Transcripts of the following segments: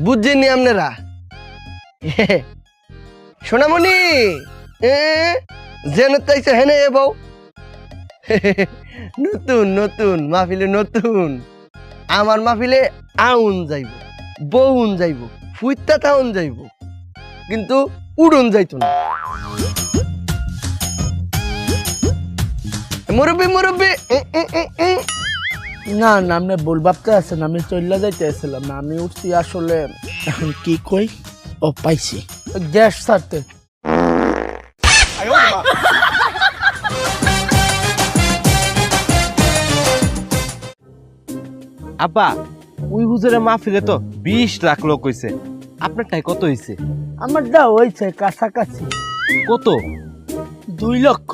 বুঝছেননি আপনারা? সোনামণি যেন তাইছে হেনে এ বউ নতুন নতুন মাহফিলে নতুন আমার মাহফিলে আউন যাইব, বউন যাইব, ফুইতা তাউন যাইব, কিন্তু উড়ন যাইতো না। মুরব্বি মুরব্বি না না, আপনি ভুল ভাবতে আছেন। আমি চল্লা যাইতে আসছিলাম না, আমি উঠছি আসলে। এখন কি কই? ও পাইছি, গ্যাস ছাড়তে। আব্বা, ওই হুজুরের মাহফিলে তো 20 লাখ লোক হইছে, আপনারটাই কত হইছে? আমার দা হয়েছে কাছাকাছি। কত? 2 লক্ষ।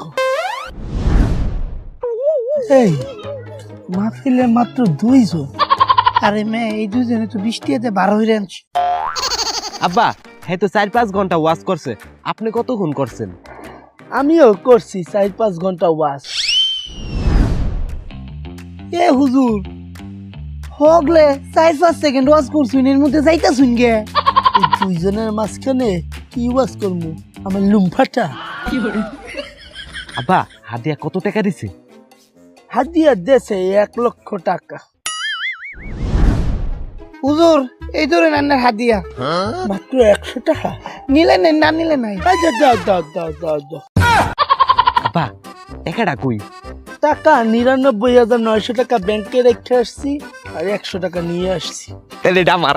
এই মাহফিলে মাত্র 2 জন। আরে মেয়ে, এই 2 জনে তো 20 টাকাতে 12 হয়ে আনছি। আব্বা, হ্যাঁ তো 4-5 ঘন্টা ওয়াজ করছে, আপনি কতক্ষণ করছেন? আমিও করছি 4-5 ঘন্টা ওয়াজ। এ হুজুর, হগলে 4-5 সেকেন্ড ওয়াজ করছুন, এর মধ্যে যাইতা শুন গে। এই 2 জনের মাঝখানে কি ওয়াজ করবো? আমার লুমফাটা। আব্বা, হাদিয়া কত টাকা দিছে? হাদিয়া দেশে 1 লক্ষ টাকা। হুজুর, এই ধরেন আপনার হাদিয়া। মাত্র 100 টাকা। নিলে নেন, না নিলে নাই। আচ্ছা, দাও দাও দাও দাও দাও। আব্বা, টাকাটা কই? টাকা 99,900 টাকা ব্যাংকে রেখে আসছি, আর 100 টাকা নিয়ে আসছি। তাহলে এটা আমার।